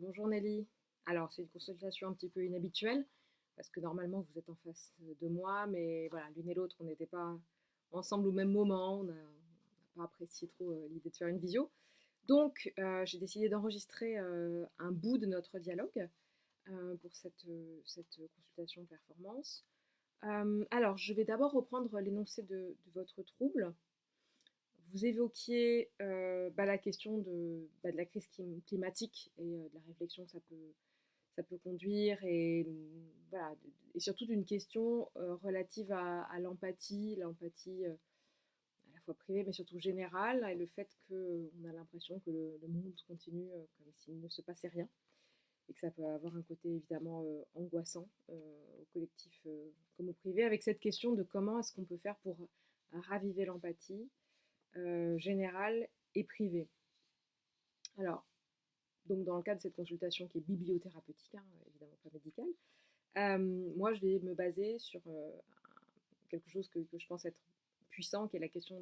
Bonjour Nelly. Alors, c'est une consultation un petit peu inhabituelle parce que normalement vous êtes en face de moi, mais voilà, l'une et l'autre, on n'était pas ensemble au même moment, on n'a pas apprécié trop l'idée de faire une visio. Donc, j'ai décidé d'enregistrer un bout de notre dialogue pour cette consultation performance. Alors, je vais d'abord reprendre l'énoncé de votre trouble. Vous évoquiez la question de la crise climatique et de la réflexion que ça peut conduire voilà, et surtout d'une question relative à l'empathie, l'empathie à la fois privée mais surtout générale, et le fait qu'on a l'impression que le monde continue comme s'il ne se passait rien, et que ça peut avoir un côté évidemment angoissant au collectif comme au privé, avec cette question de comment est-ce qu'on peut faire pour raviver l'empathie générale et privée. Alors, donc dans le cadre de cette consultation qui est bibliothérapeutique, hein, évidemment pas médicale, moi je vais me baser sur quelque chose que je pense être puissant, qui est la question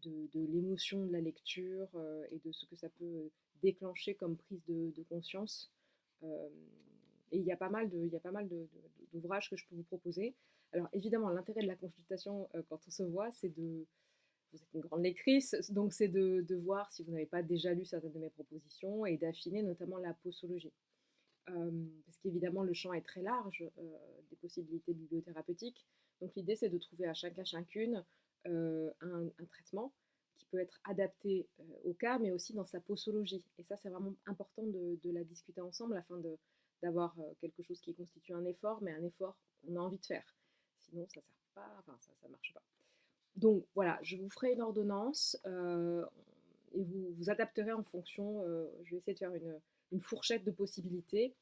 de l'émotion de la lecture et de ce que ça peut déclencher comme prise de conscience. Euh, et il y a pas mal d'ouvrages que je peux vous proposer. Alors évidemment, l'intérêt de la consultation quand on se voit, c'est de vous êtes une grande lectrice, donc c'est de voir si vous n'avez pas déjà lu certaines de mes propositions et d'affiner notamment la posologie. Parce qu'évidemment, le champ est très large des possibilités bibliothérapeutiques. Donc l'idée, c'est de trouver à chacun, chacune un traitement qui peut être adapté au cas, mais aussi dans sa posologie. Et ça, c'est vraiment important de la discuter ensemble afin d'avoir quelque chose qui constitue un effort, mais un effort qu'on a envie de faire. Sinon, ça sert pas, enfin, ça marche pas. Donc voilà, je vous ferai une ordonnance et vous vous adapterez en fonction. Je vais essayer de faire une fourchette de possibilités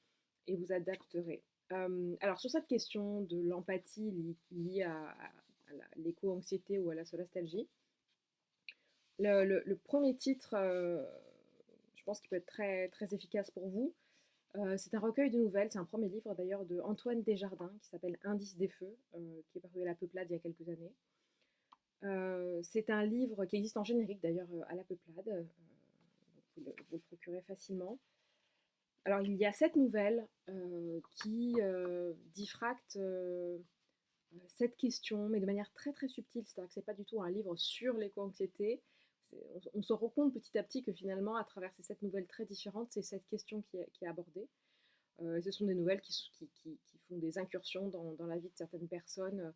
et vous adapterez. Alors sur cette question de l'empathie liée à l'éco-anxiété ou à la solastalgie, le premier titre, je pense qu'il peut être très, très efficace pour vous. C'est un recueil de nouvelles, c'est un premier livre d'ailleurs de Antoine Desjardins qui s'appelle Indice des feux, qui est paru à la Peuplade il y a quelques années. C'est un livre qui existe en générique d'ailleurs à la Peuplade, vous le procurez facilement. Alors il y a 7 nouvelles qui diffractent cette question, mais de manière très très subtile, c'est-à-dire que c'est pas du tout un livre sur l'éco-anxiété. On se rend compte petit à petit que finalement, à travers ces 7 nouvelles très différentes, c'est cette question qui est abordée. Ce sont des nouvelles qui font des incursions dans la vie de certaines personnes,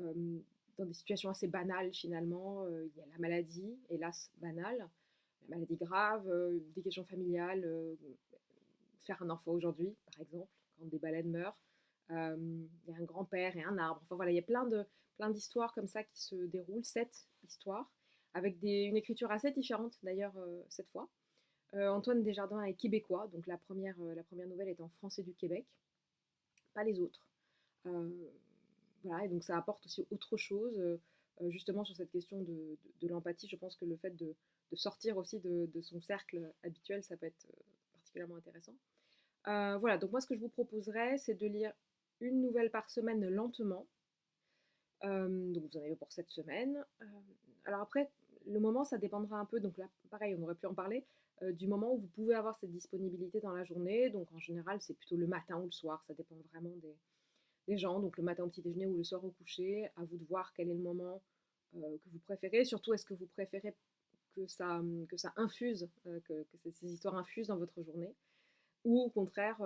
euh, dans des situations assez banales finalement. Il y a la maladie, hélas banale, la maladie grave, des questions familiales, faire un enfant aujourd'hui, par exemple, quand des baleines meurent. Il y a un grand-père et un arbre. Enfin voilà, il y a plein d'histoires comme ça qui se déroulent, 7 histoires, avec une écriture assez différente d'ailleurs cette fois. Antoine Desjardins est québécois, donc la première nouvelle est en français du Québec, pas les autres. Euh, voilà, et donc ça apporte aussi autre chose, justement sur cette question de l'empathie. Je pense que le fait de sortir aussi de son cercle habituel, ça peut être particulièrement intéressant. Voilà, donc moi ce que je vous proposerais, c'est de lire une nouvelle par semaine lentement. Donc vous en avez pour cette semaine. Alors après, le moment, ça dépendra un peu, donc là, pareil, on aurait pu en parler, du moment où vous pouvez avoir cette disponibilité dans la journée. Donc en général, c'est plutôt le matin ou le soir, ça dépend vraiment des gens. Donc le matin au petit déjeuner ou le soir au coucher, à vous de voir quel est le moment que vous préférez. Surtout, est-ce que vous préférez que ça infuse, que ces histoires infusent dans votre journée, ou au contraire,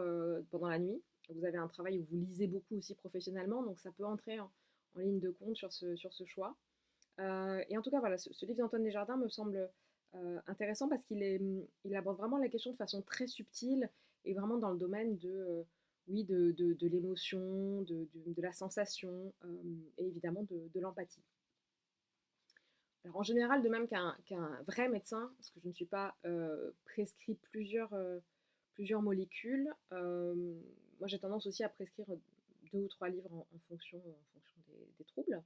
pendant la nuit. Vous avez un travail où vous lisez beaucoup aussi professionnellement, donc ça peut entrer en ligne de compte sur ce choix. Et en tout cas, voilà, ce livre d'Antoine Desjardins me semble intéressant parce il aborde vraiment la question de façon très subtile et vraiment dans le domaine oui, de l'émotion, de la sensation et évidemment de l'empathie. Alors en général, de même qu'un vrai médecin, parce que je ne suis pas prescrit plusieurs molécules, moi j'ai tendance aussi à prescrire 2 ou 3 livres en fonction des troubles.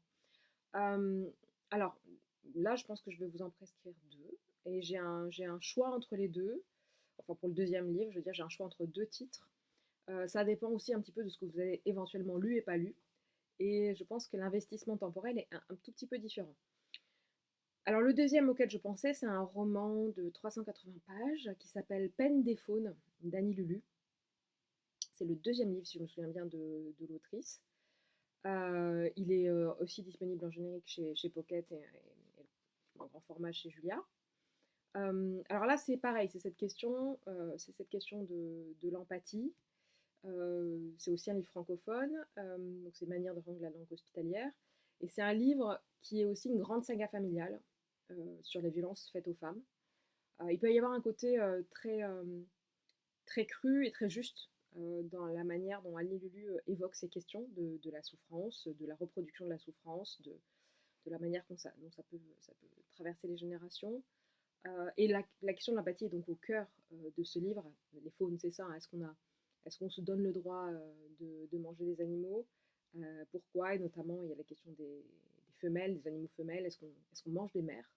Euh, alors là, je pense que je vais vous en prescrire 2. Et j'ai un choix entre les deux. Enfin, pour le deuxième livre, je veux dire, j'ai un choix entre 2 titres. Ça dépend aussi un petit peu de ce que vous avez éventuellement lu et pas lu. Et je pense que l'investissement temporel est un tout petit peu différent. Alors le deuxième auquel je pensais, c'est un roman de 380 pages qui s'appelle Peine des faunes d'Annie Lulu. C'est le deuxième livre, si je me souviens bien, de l'autrice. Il est aussi disponible en générique chez Pocket et en grand format chez Julia. Alors là, c'est pareil, c'est cette question de l'empathie. C'est aussi un livre francophone, donc c'est Manière de rendre la langue hospitalière. Et c'est un livre qui est aussi une grande saga familiale sur les violences faites aux femmes. Il peut y avoir un côté très cru et très juste dans la manière dont Annie Lulu évoque ces questions de la souffrance, de la reproduction de la souffrance, de la manière dont ça peut traverser les générations. Et la question de l'empathie est donc au cœur de ce livre. Les faunes, c'est ça, hein. Est-ce qu'on se donne le droit de manger des animaux? Pourquoi? Et notamment, il y a la question des femelles, des animaux femelles. Est-ce qu'on mange des mères?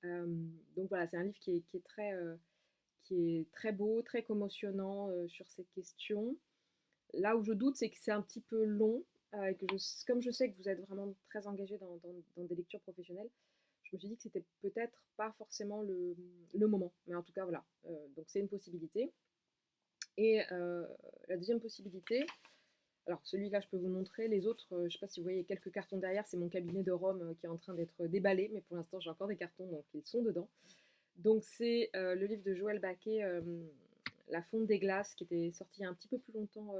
Donc voilà, c'est un livre qui est très beau, très commotionnant sur ces questions. Là où je doute, c'est que c'est un petit peu long. Et comme je sais que vous êtes vraiment très engagé dans des lectures professionnelles, je me suis dit que c'était peut-être pas forcément le moment. Mais en tout cas, voilà. Donc c'est une possibilité. Et la deuxième possibilité, alors celui-là, je peux vous le montrer. Les autres, je ne sais pas si vous voyez quelques cartons derrière, c'est mon cabinet de Rome qui est en train d'être déballé, mais pour l'instant, j'ai encore des cartons, donc ils sont dedans. Donc c'est le livre de Joël Baquet, La fonte des glaces, qui était sorti il y a un petit peu plus longtemps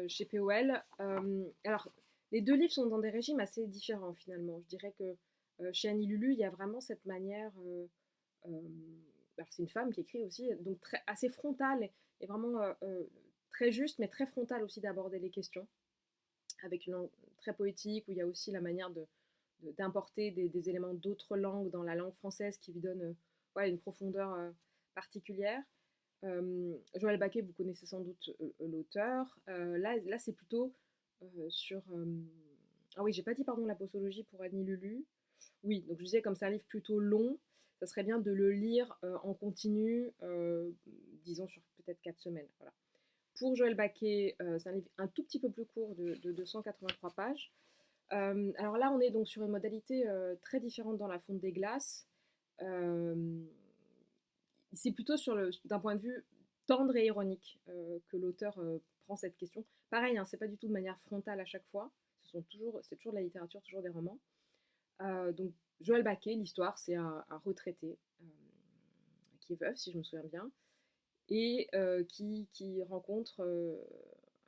chez POL. Alors, les deux livres sont dans des régimes assez différents finalement. Je dirais que chez Annie Lulu, il y a vraiment cette manière. Euh, alors, c'est une femme qui écrit aussi, donc assez frontale et vraiment très juste, mais très frontale aussi d'aborder les questions, avec une langue très poétique où il y a aussi la manière d'importer des éléments d'autres langues dans la langue française qui lui donne ouais, une profondeur particulière. Joël Baquet, vous connaissez sans doute l'auteur. Là c'est plutôt sur... Ah oui, j'ai pas dit pardon la posologie pour Annie Lulu. Oui, donc je disais comme c'est un livre plutôt long, ça serait bien de le lire en continu, disons sur peut-être 4 semaines. Voilà. Pour Joël Baquet, c'est un livre un tout petit peu plus court de 283 pages. Alors là, on est donc sur une modalité très différente dans la fonte des glaces. Euh, c'est plutôt d'un point de vue tendre et ironique que l'auteur prend cette question. Pareil, hein, c'est pas du tout de manière frontale à chaque fois. C'est toujours de la littérature, toujours des romans. Donc Joël Baquet, l'histoire, c'est un retraité qui est veuf, si je me souviens bien, et qui rencontre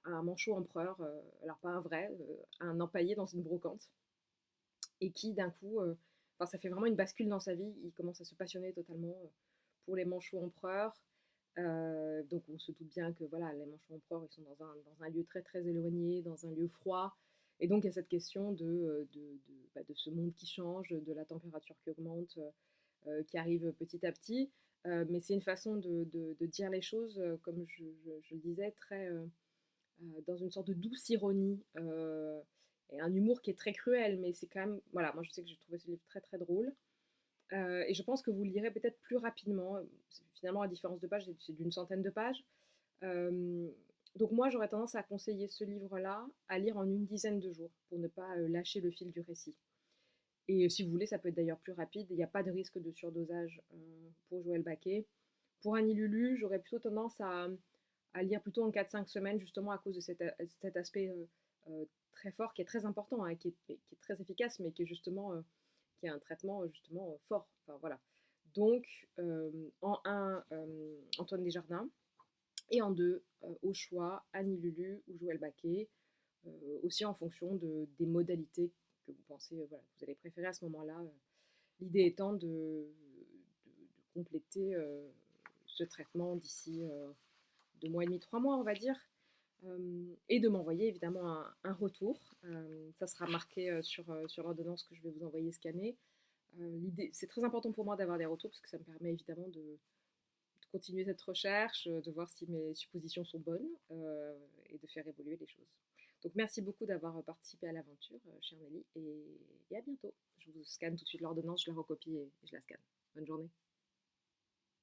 un manchot empereur, alors pas un vrai, un empaillé dans une brocante, et qui d'un coup, enfin ça fait vraiment une bascule dans sa vie, il commence à se passionner totalement pour les manchots empereurs. Donc on se doute bien que voilà, les manchots empereurs, ils sont dans un lieu très très éloigné, dans un lieu froid. Et donc il y a cette question de ce monde qui change, de la température qui augmente, qui arrive petit à petit. Mais c'est une façon de dire les choses, comme je le disais, très dans une sorte de douce ironie et un humour qui est très cruel, mais c'est quand même, voilà, moi je sais que j'ai trouvé ce livre très très drôle. Et je pense que vous le lirez peut-être plus rapidement. Finalement, la différence de pages, c'est d'une centaine de pages. Euh, donc moi, j'aurais tendance à conseiller ce livre-là à lire en une dizaine de jours pour ne pas lâcher le fil du récit. Et si vous voulez, ça peut être d'ailleurs plus rapide. Il n'y a pas de risque de surdosage pour Joël Baquet. Pour Annie Lulu, j'aurais plutôt tendance à lire plutôt en 4-5 semaines, justement à cause de cet aspect très fort, qui est très important, hein, qui est très efficace, mais qui est justement qui a un traitement justement fort. Enfin, voilà. Donc, en un, Antoine Desjardins, et en deux, au choix, Annie Lulu ou Joël Baquet, aussi en fonction des modalités que vous pensez, voilà, que vous allez préférer à ce moment-là. L'idée étant de compléter ce traitement d'ici 2 mois et demi, 3 mois, on va dire, et de m'envoyer évidemment un retour. Ça sera marqué sur l'ordonnance que je vais vous envoyer scannée. C'est très important pour moi d'avoir des retours parce que ça me permet évidemment de continuer cette recherche, de voir si mes suppositions sont bonnes et de faire évoluer les choses. Donc merci beaucoup d'avoir participé à l'aventure, chère Nelly, et à bientôt. Je vous scanne tout de suite l'ordonnance, je la recopie et je la scanne. Bonne journée.